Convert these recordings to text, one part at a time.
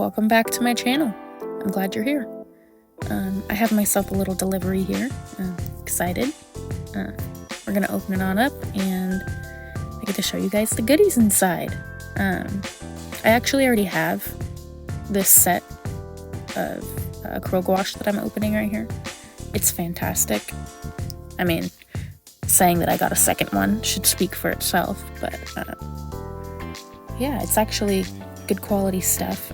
welcome back to my channel. I'm glad you're here. I have myself a little delivery here. Excited. We're gonna open it on up and I get to show you guys the goodies inside. I actually already have this set of acrylic gouache that I'm opening right here. It's fantastic. I mean, saying that I got a second one should speak for itself, but yeah, it's actually good quality stuff.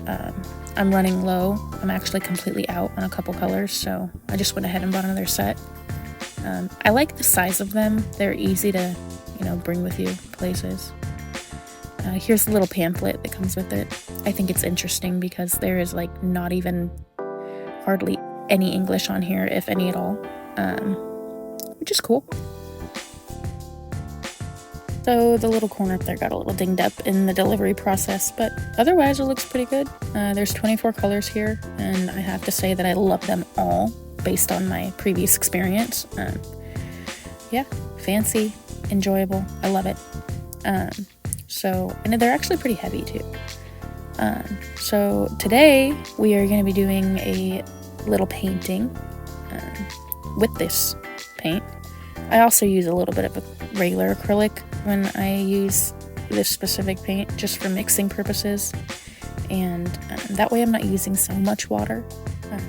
I'm running low. I'm actually completely out on a couple colors, so I just went ahead and bought another set. I like the size of them. They're easy to, bring with you places. Here's the little pamphlet that comes with it. I think it's interesting because there is like not even hardly any English on here, if any at all, which is cool. So the little corner up there got a little dinged up in the delivery process, but otherwise it looks pretty good. There's 24 colors here, and I have to say that I love them all based on my previous experience. Yeah, fancy, enjoyable, I love it. And they're actually pretty heavy too. So today we are going to be doing a little painting with this paint. I also use a little bit of a regular acrylic when I use this specific paint, just for mixing purposes, and that way I'm not using so much water.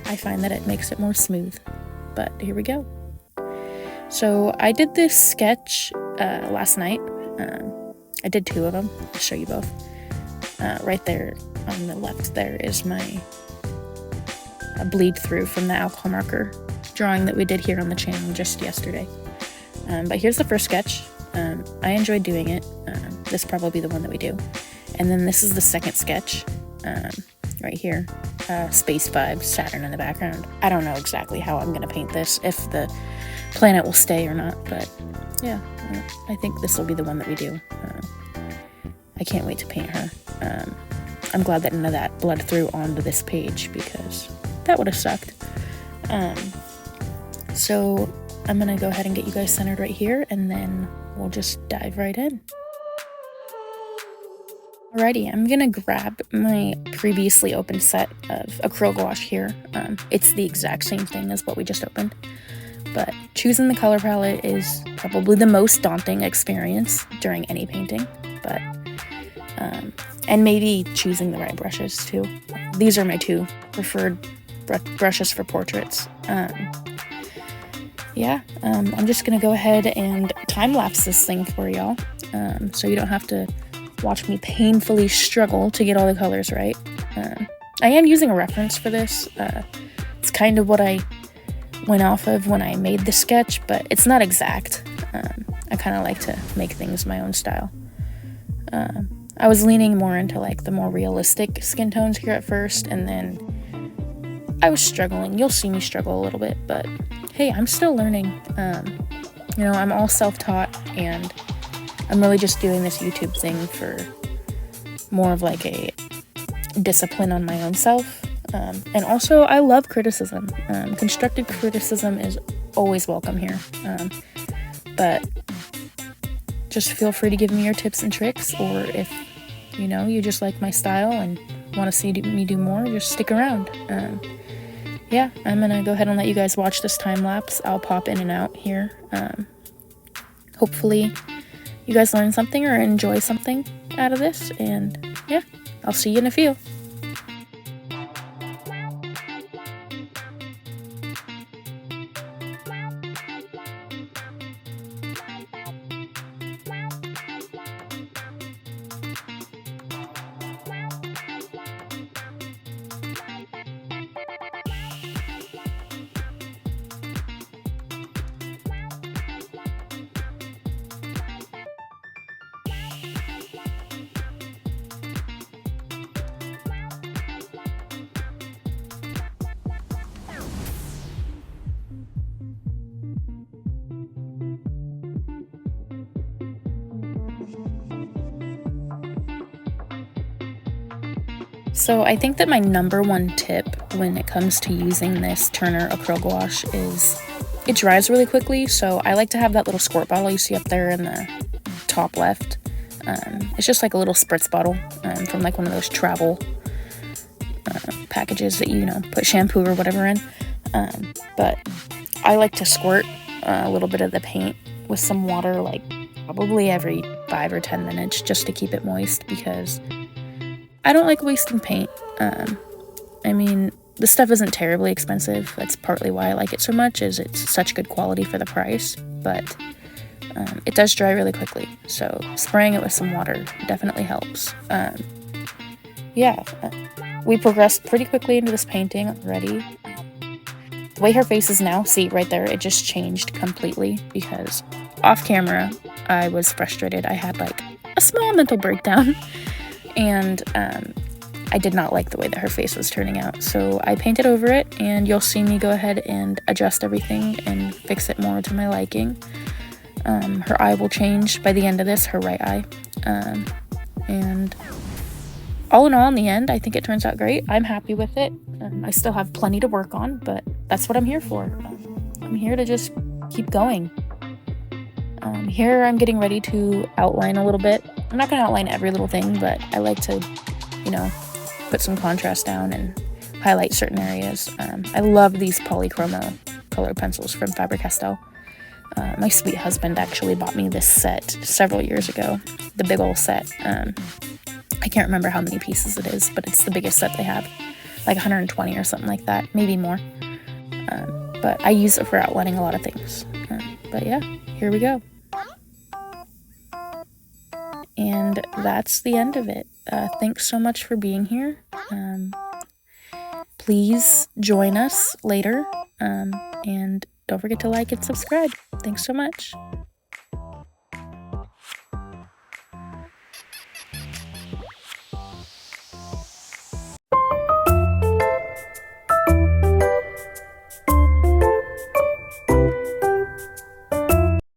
I find that it makes it more smooth, but here we go. So I did this sketch last night. I did 2 of them. I'll show you both. Right there on the left there is my bleed through from the alcohol marker drawing that we did here on the channel just yesterday. But here's the first sketch. I enjoyed doing it. This is probably the one that we do. And then this is the second sketch, right here. Space vibes, Saturn in the background. I don't know exactly how I'm going to paint this, if the planet will stay or not, but yeah, I think this will be the one that we do. I can't wait to paint her. I'm glad that none of that bled through onto this page, because that would have sucked. So I'm gonna go ahead and get you guys centered right here, and then we'll just dive right in. Alrighty, I'm gonna grab my previously opened set of acrylic gouache here. It's the exact same thing as what we just opened, but choosing the color palette is probably the most daunting experience during any painting, but and maybe choosing the right brushes too. These are my 2 preferred brushes for portraits. Yeah, I'm just gonna go ahead and time-lapse this thing for y'all, so you don't have to watch me painfully struggle to get all the colors right. I am using a reference for this. It's kind of what I went off of when I made the sketch, but it's not exact. I kind of like to make things my own style. I was leaning more into like the more realistic skin tones here at first, and then I was struggling. You'll see me struggle a little bit, but hey, I'm still learning. I'm all self-taught, and I'm really just doing this YouTube thing for more of like a discipline on my own self. And also, I love criticism. Constructive criticism is always welcome here. But just feel free to give me your tips and tricks, or if, you just like my style and want to see me do more, just stick around. Yeah, I'm gonna go ahead and let you guys watch this time lapse. I'll pop in and out here. Hopefully you guys learn something or enjoy something out of this, and yeah, I'll see you in a few. So I think that my number 1 tip when it comes to using this Turner acrylic gouache is it dries really quickly. So I like to have that little squirt bottle you see up there in the top left. It's just like a little spritz bottle from like one of those travel packages that you know, put shampoo or whatever in. But I like to squirt a little bit of the paint with some water, like probably every 5 or 10 minutes, just to keep it moist, because I don't like wasting paint. I mean, the stuff isn't terribly expensive. That's partly why I like it so much, is it's such good quality for the price, but it does dry really quickly, so spraying it with some water definitely helps. Yeah, we progressed pretty quickly into this painting already. The way her face is now, see right there, it just changed completely, because off camera I was frustrated. I had like a small mental breakdown, and I did not like the way that her face was turning out, so I painted over it, and you'll see me go ahead and adjust everything and fix it more to my liking. Her eye will change by the end of this, her right eye, and all in all, in the end, I think it turns out great. I'm happy with it. I still have plenty to work on, but that's what I'm here for. I'm here to just keep going. Here I'm getting ready to outline a little bit. I'm not going to outline every little thing, but I like to, you know, put some contrast down and highlight certain areas. I love these Polychromo color pencils from Faber Castel. My sweet husband actually bought me this set several years ago, the big old set. I can't remember how many pieces it is, but it's the biggest set they have, like 120 or something like that, maybe more. But I use it for outlining a lot of things. But yeah, here we go. And that's the end of it. Thanks so much for being here. Please join us later, and don't forget to like and subscribe. Thanks so much.